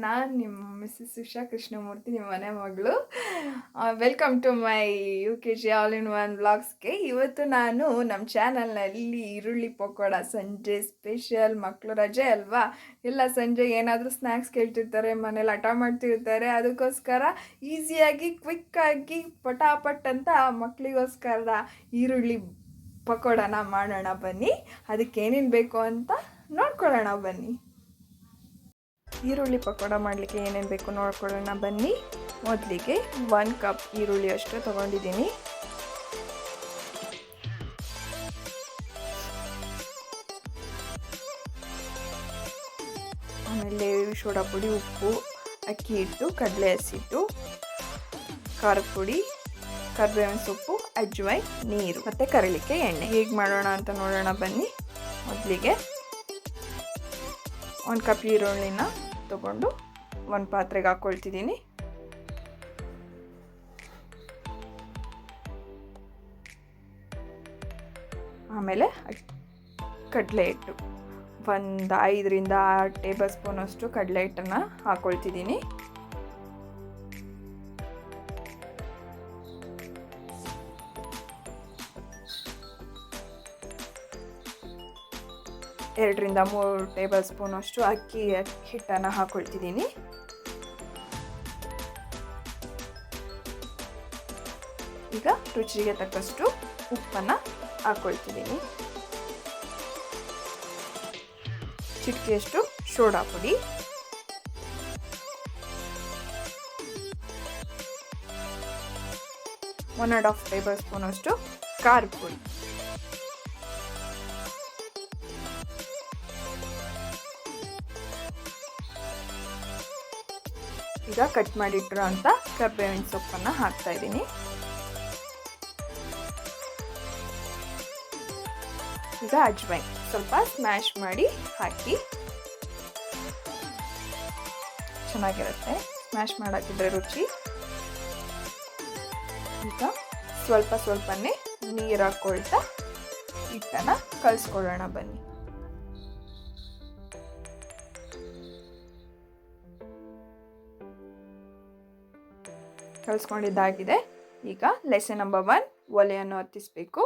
ನಾನು ನಿಮ್ಮ ಮಿಸ್ಸಸ್ ಉಷಾ ಕೃಷ್ಣಮೂರ್ತಿ, ನಿಮ್ಮ ಮನೆ ಮಗಳು. Welcome to my UKG all in one ವ್ಲಾಗ್ಸ್ಗೆ. ಇವತ್ತು ನಾನು ನಮ್ಮ ಚಾನಲ್ನಲ್ಲಿ ಈರುಳ್ಳಿ ಪಕೋಡ ಸಂಜೆ ಸ್ಪೆಷಲ್. ಮಕ್ಕಳು ರಜೆ ಅಲ್ವಾ, ಎಲ್ಲ ಸಂಜೆ ಏನಾದರೂ ಸ್ನ್ಯಾಕ್ಸ್ ಕೇಳ್ತಿರ್ತಾರೆ, ಮನೇಲಿ ಹಠ ಮಾಡ್ತಿರ್ತಾರೆ. ಅದಕ್ಕೋಸ್ಕರ ಈಸಿಯಾಗಿ ಕ್ವಿಕ್ಕಾಗಿ ಪಟಾಪಟ್ ಅಂತ ಮಕ್ಕಳಿಗೋಸ್ಕರ ಈರುಳ್ಳಿ ಪಕೋಡನ ಮಾಡೋಣ ಬನ್ನಿ. ಅದಕ್ಕೆ ಏನೇನು ಬೇಕು ಅಂತ ನೋಡ್ಕೊಳ್ಳೋಣ ಬನ್ನಿ. ಈರುಳ್ಳಿ ಪಕೋಡ ಮಾಡಲಿಕ್ಕೆ ಏನೇನು ಬೇಕು ನೋಡ್ಕೊಳ್ಳೋಣ ಬನ್ನಿ. ಮೊದಲಿಗೆ 1 ಕಪ್ ಈರುಳ್ಳಿ ಅಷ್ಟು ತೊಗೊಂಡಿದ್ದೀನಿ. ಆಮೇಲೆ ಸೋಡಾ ಪುಡಿ, ಉಪ್ಪು, ಅಕ್ಕಿ ಹಿಟ್ಟು, ಕಡಲೆ ಹಸಿಟ್ಟು, ಖಾರದ ಪುಡಿ, ಕರಿಬೇವಿನ ಸೊಪ್ಪು, ಅಜ್ವೈನ್, ನೀರು ಮತ್ತು ಕರಿಲಿಕ್ಕೆ ಎಣ್ಣೆ. ಹೇಗೆ ಮಾಡೋಣ ಅಂತ ನೋಡೋಣ ಬನ್ನಿ. ಮೊದಲಿಗೆ 1 ಕಪ್ ಈರುಳ್ಳಿನ ತಗೊಂಡು ಒಂದು ಪಾತ್ರೆಗೆ ಹಾಕ್ಕೊಳ್ತಿದ್ದೀನಿ. ಆಮೇಲೆ ಕಡಲೆ ಹಿಟ್ಟು, ಒಂದು 5ರಿಂದ 6 ಟೇಬಲ್ ಸ್ಪೂನ್ ಅಷ್ಟು ಕಡಲೆ ಹಿಟ್ಟನ್ನು ಹಾಕ್ಕೊಳ್ತಿದ್ದೀನಿ. ಎರಡರಿಂದ 3 ಟೇಬಲ್ ಸ್ಪೂನ್ ಅಷ್ಟು ಅಕ್ಕಿ ಹಿಟ್ಟನ್ನು ಹಾಕ್ಕೊಳ್ತಿದ್ದೀನಿ. ಈಗ ರುಚಿಗೆ ತಕ್ಕಷ್ಟು ಉಪ್ಪನ್ನು ಹಾಕ್ಕೊಳ್ತಿದ್ದೀನಿ. ಚಿಟಿಕೆಯಷ್ಟು ಸೋಡಾ ಪುಡಿ, one and half table spoon ಅಷ್ಟು ಖಾರದ ಪುಡಿ, ಈಗ ಕಟ್ ಮಾಡಿಟ್ಟಿರೋ ಅಂತ ಕರಿಬೇವಿನ ಸೊಪ್ಪನ್ನು ಹಾಕ್ತಾ ಇದ್ದೀನಿ. ಈಗ ಅಜ್ವೈನ್ ಸ್ವಲ್ಪ ಸ್ಮ್ಯಾಶ್ ಮಾಡಿ ಹಾಕಿ, ಚೆನ್ನಾಗಿರುತ್ತೆ ಸ್ಮ್ಯಾಶ್ ಮಾಡಾಕಿದ್ರೆ ರುಚಿ. ಈಗ ಸ್ವಲ್ಪನೇ ನೀರು ಹಾಕ್ಕೊಳ್ತಾ ಹಿಟ್ಟನ್ನು ಕಲಿಸ್ಕೊಳ್ಳೋಣ ಬನ್ನಿ. ಕಲಿಸ್ಕೊಂಡಿದ್ದಾಗಿದೆ. ಈಗ ಲೆಸನ್ ನಂಬರ್ 1, ಒಲೆಯನ್ನು ಹತ್ತಿಸಬೇಕು.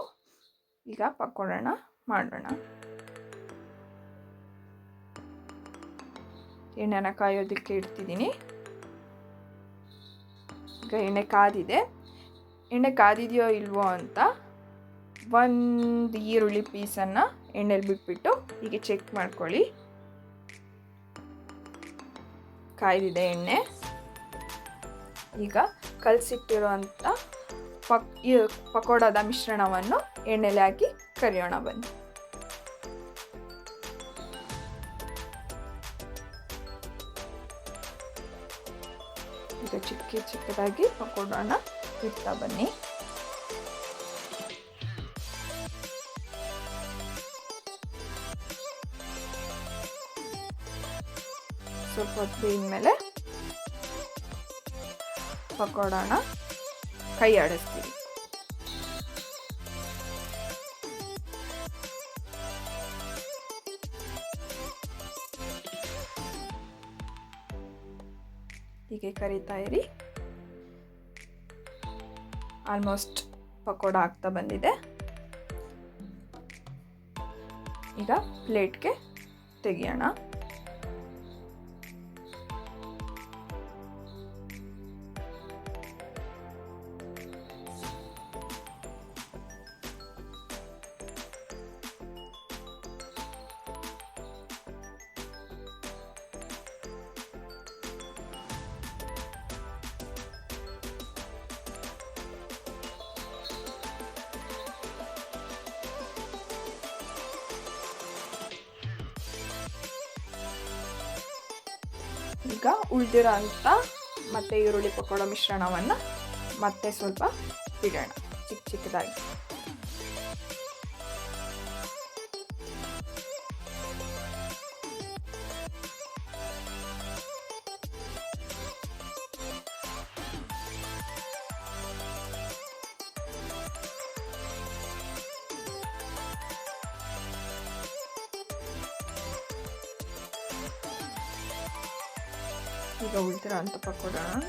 ಈಗ ಪಕೋಡನ ಮಾಡೋಣ. ಎಣ್ಣೆನ ಕಾಯೋದಕ್ಕೆ ಇಡ್ತಿದ್ದೀನಿ. ಈಗ ಎಣ್ಣೆ ಕಾದಿದೆ. ಎಣ್ಣೆ ಕಾದಿದೆಯೋ ಇಲ್ವೋ ಅಂತ ಒಂದು ಈರುಳ್ಳಿ ಪೀಸನ್ನು ಎಣ್ಣೆಲಿ ಬಿಟ್ಬಿಟ್ಟು ಹೀಗೆ ಚೆಕ್ ಮಾಡ್ಕೊಳ್ಳಿ. ಕಾಯ್ದಿದೆ ಎಣ್ಣೆ. ಈಗ ಕಲಸಿಟ್ಟಿರುವಂಥ ಪಕೋಡದ ಮಿಶ್ರಣವನ್ನು ಎಣ್ಣೆಲೆ ಹಾಕಿ ಕರಿಯೋಣ ಬನ್ನಿ. ಈಗ ಚಿಕ್ಕದಾಗಿ ಪಕೋಡನ ಇಡ್ತಾ ಬನ್ನಿ. ಸ್ವಲ್ಪ ಹೊತ್ತು ಇನ್ಮೇಲೆ ಪಕೋಡನ ಕೈ ಆಡಿಸ್ತೀವಿ. ಹೀಗೆ ಕರಿತಾ ಇರಿ. ಆಲ್ಮೋಸ್ಟ್ ಪಕೋಡ ಆಗ್ತಾ ಬಂದಿದೆ. ಈಗ ಪ್ಲೇಟ್ಗೆ ತೆಗಿಯೋಣ. ಈಗ ಉಳಿದಿರೋ ಅಂಥ ಮತ್ತೆ ಈರುಳ್ಳಿ ಪಕೋಡ ಮಿಶ್ರಣವನ್ನು ಮತ್ತೆ ಸ್ವಲ್ಪ ಬಿಡೋಣ ಚಿಕ್ಕದಾಗಿ. ಈಗ ಉಳಿದಿರೋ ಅಂಥ ಪಕೋಡನ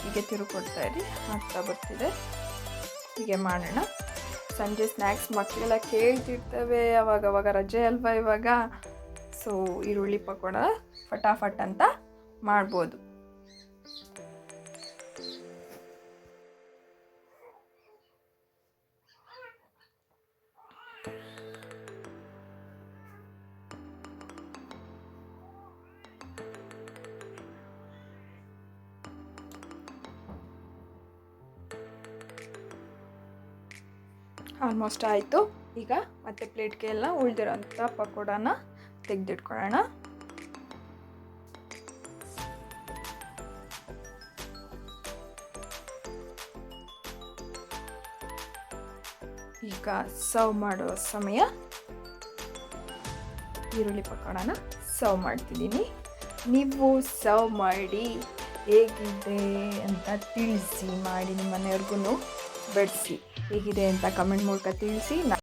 ಹೀಗೆ ತಿರುಕೊಡ್ತಾ ಇರಿ, ಆಗ್ತಾ ಬರ್ತಿದೆ. ಹೀಗೆ ಮಾಡೋಣ. ಸಂಜೆ ಸ್ನ್ಯಾಕ್ಸ್ ಮಕ್ಕಳೆಲ್ಲ ಕೇಳ್ತಿರ್ತವೆ, ಅವಾಗವಾಗ ರಜೆ ಅಲ್ವಾ ಇವಾಗ. ಸೊ ಈರುಳ್ಳಿ ಪಕೋಡ ಫಟಾಫಟ್ ಅಂತ ಮಾಡ್ಬೋದು. ಆಲ್ಮೋಸ್ಟ್ ಆಯಿತು. ಈಗ ಮತ್ತೆ ಪ್ಲೇಟ್ಗೆ ಎಲ್ಲ ಉಳಿದಿರೋಂಥ ಪಕೋಡನ ತೆಗೆದಿಟ್ಕೊಳ್ಳೋಣ. ಈಗ ಸರ್ವ್ ಮಾಡುವ ಸಮಯ. ಈರುಳ್ಳಿ ಪಕೋಡನ ಸರ್ವ್ ಮಾಡ್ತಿದ್ದೀನಿ. ನೀವು ಸರ್ವ್ ಮಾಡಿ ಹೇಗಿದೆ ಅಂತ ತಿಳಿಸಿ, ಮಾಡಿ ನಿಮ್ಮ ಮನೆಯವ್ರಿಗೂ ಬಡಿಸಿ. ಹೇಗಿದೆ ಅಂತ ಕಮೆಂಟ್ ಮೂಲಕ ತಿಳಿಸಿ.